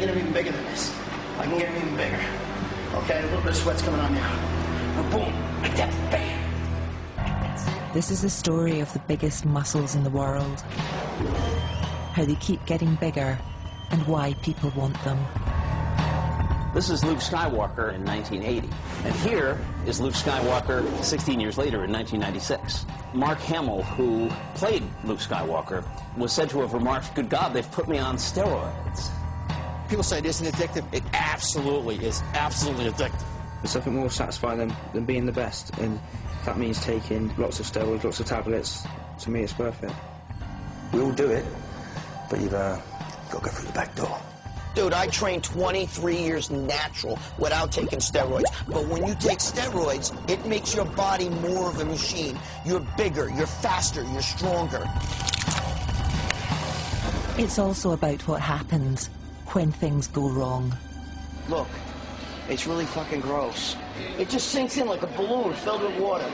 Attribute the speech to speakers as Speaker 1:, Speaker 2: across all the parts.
Speaker 1: get him even bigger than this. I can get him even bigger. Okay, a little bit of sweat's coming on now. And boom, like that, bam.
Speaker 2: This is the story of the biggest muscles in the world. How they keep getting bigger and why people want them.
Speaker 3: This is Luke Skywalker in 1980. And here is Luke Skywalker 16 years later in 1996. Mark Hamill, who played Luke Skywalker, was said to have remarked, "Good God, they've put me on steroids."
Speaker 4: People say it isn't addictive. It absolutely is absolutely addictive.
Speaker 5: There's something more satisfying than being the best, and if that means taking lots of steroids, lots of tablets, to me it's worth it.
Speaker 1: We all do it, but you've got to go through the back door. Dude, I trained 23 years natural without taking steroids. But when you take steroids, it makes your body more of a machine. You're bigger, you're faster, you're stronger.
Speaker 2: It's also about what happens when things go wrong.
Speaker 1: Look, it's really fucking gross. It just sinks in like a balloon filled with water.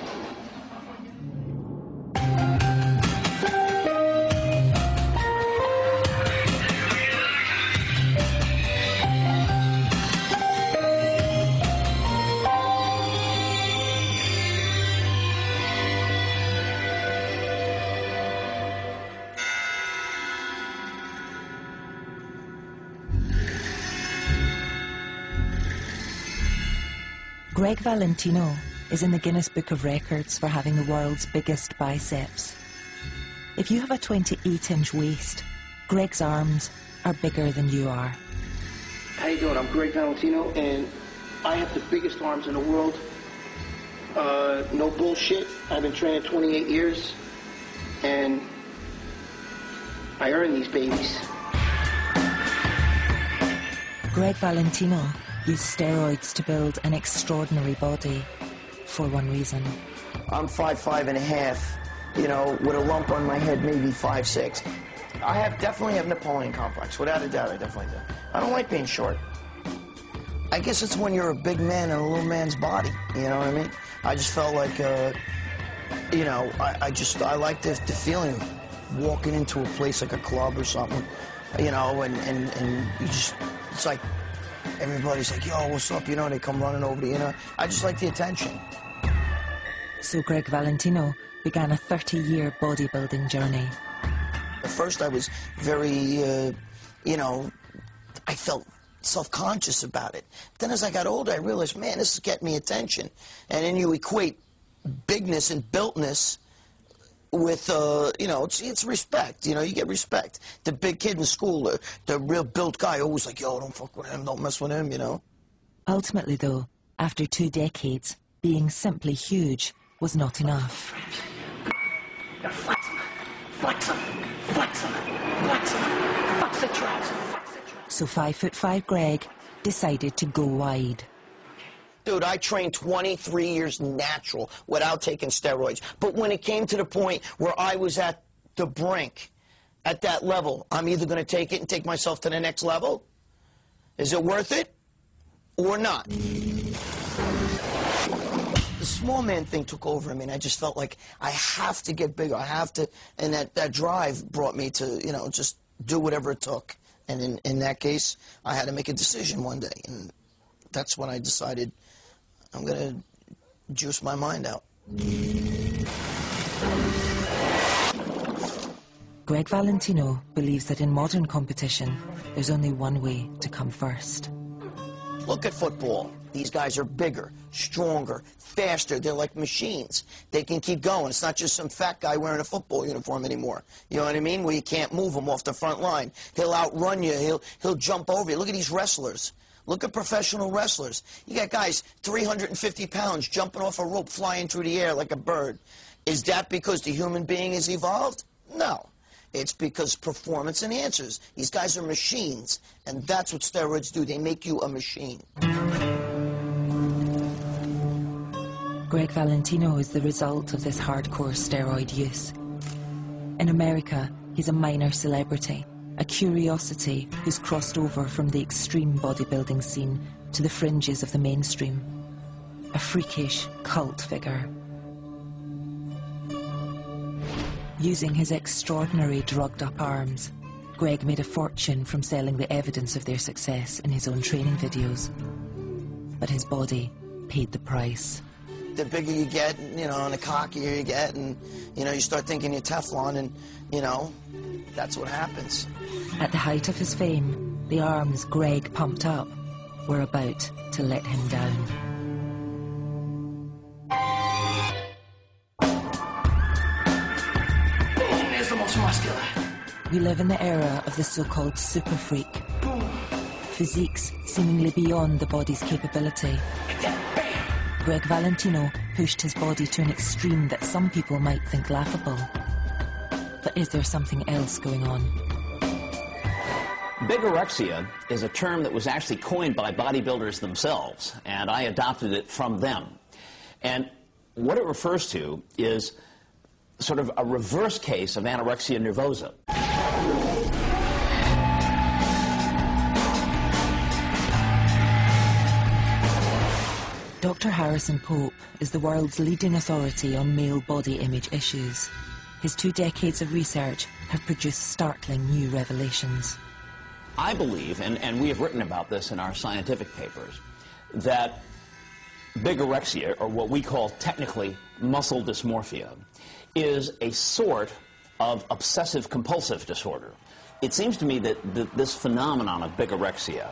Speaker 2: Gregg Valentino is in the Guinness Book of Records for having the world's biggest biceps. If you have a 28-inch waist, Gregg's arms are bigger than you are.
Speaker 1: How you doing? I'm Gregg Valentino, and I have the biggest arms in the world. No bullshit. I've been training 28 years, and I earned these babies.
Speaker 2: Gregg Valentino used steroids to build an extraordinary body for one reason.
Speaker 1: I'm 5'5½", you know, with a lump on my head, maybe 5'6". I definitely have Napoleon complex, without a doubt. I definitely do. I don't like being short. I guess it's when you're a big man in a little man's body, you know what I mean? I just felt like, you know, I like the feeling of walking into a place like a club or something, you know, and you just, it's like, everybody's like, yo, what's up? You know, they come running over to you, you know. I just like the attention.
Speaker 2: So Gregg Valentino began a 30-year bodybuilding journey.
Speaker 1: At first I was very, you know, I felt self-conscious about it. Then as I got older, I realized, man, this is getting me attention. And then you equate bigness and builtness with, you know, it's respect. You know, you get respect. The big kid in school, the real built guy, always like, yo, don't fuck with him, don't mess with him, you know.
Speaker 2: Ultimately, though, after 2 decades, being simply huge was not enough.
Speaker 1: You gotta flex him, flex him, flex him, flex him, flex the traps, flex the traps.
Speaker 2: So 5'5" Gregg decided to go wide.
Speaker 1: Dude, I trained 23 years natural without taking steroids. But when it came to the point where I was at the brink, at that level, I'm either going to take it and take myself to the next level. Is it worth it or not? The small man thing took over. I mean, I just felt like I have to get bigger. I have to, and that drive brought me to, you know, just do whatever it took. And in that case, I had to make a decision one day. And that's when I decided I'm going to juice my mind out.
Speaker 2: Gregg Valentino believes that in modern competition, there's only one way to come first.
Speaker 1: Look at football. These guys are bigger, stronger, faster. They're like machines. They can keep going. It's not just some fat guy wearing a football uniform anymore. You know what I mean? Where you can't move him off the front line. He'll outrun you. He'll jump over you. Look at these wrestlers. Look at professional wrestlers. You got guys 350 pounds jumping off a rope, flying through the air like a bird. Is that because the human being has evolved? No. It's because performance enhancers. These guys are machines, and that's what steroids do. They make you a machine.
Speaker 2: Gregg Valentino is the result of this hardcore steroid use. In America, he's a minor celebrity, a curiosity who's crossed over from the extreme bodybuilding scene to the fringes of the mainstream. A freakish cult figure. Using his extraordinary drugged-up arms, Gregg made a fortune from selling the evidence of their success in his own training videos. But his body paid the price.
Speaker 1: The bigger you get, you know, and the cockier you get, and, you know, you start thinking you're Teflon, and, you know, that's what happens.
Speaker 2: At the height of his fame, the arms Gregg pumped up were about to let him down.
Speaker 1: There's the most muscular.
Speaker 2: We live in the era of the so-called super freak. Physiques seemingly beyond the body's capability. Gregg Valentino pushed his body to an extreme that some people might think laughable. But is there something else going on?
Speaker 3: Bigorexia is a term that was actually coined by bodybuilders themselves, and I adopted it from them. And what it refers to is sort of a reverse case of anorexia nervosa.
Speaker 2: Dr. Harrison Pope is the world's leading authority on male body image issues. His 2 decades of research have produced startling new revelations.
Speaker 3: I believe, and we have written about this in our scientific papers, that bigorexia, or what we call technically muscle dysmorphia, is a sort of obsessive-compulsive disorder. It seems to me that this phenomenon of bigorexia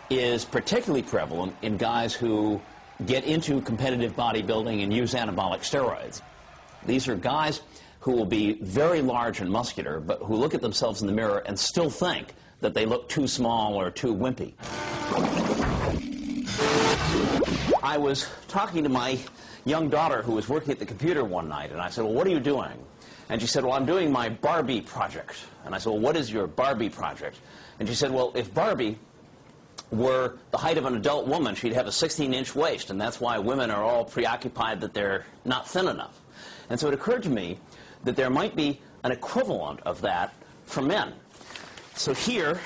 Speaker 3: is particularly prevalent in guys who get into competitive bodybuilding and use anabolic steroids. These are guys who will be very large and muscular, but who look at themselves in the mirror and still think that they look too small or too wimpy. I was talking to my young daughter who was working at the computer one night, and I said, well, what are you doing? And she said, well, I'm doing my Barbie project. And I said, well, what is your Barbie project? And she said, well, if Barbie were the height of an adult woman, she'd have a 16-inch waist, and that's why women are all preoccupied that they're not thin enough. And so it occurred to me that there might be an equivalent of that for men. So here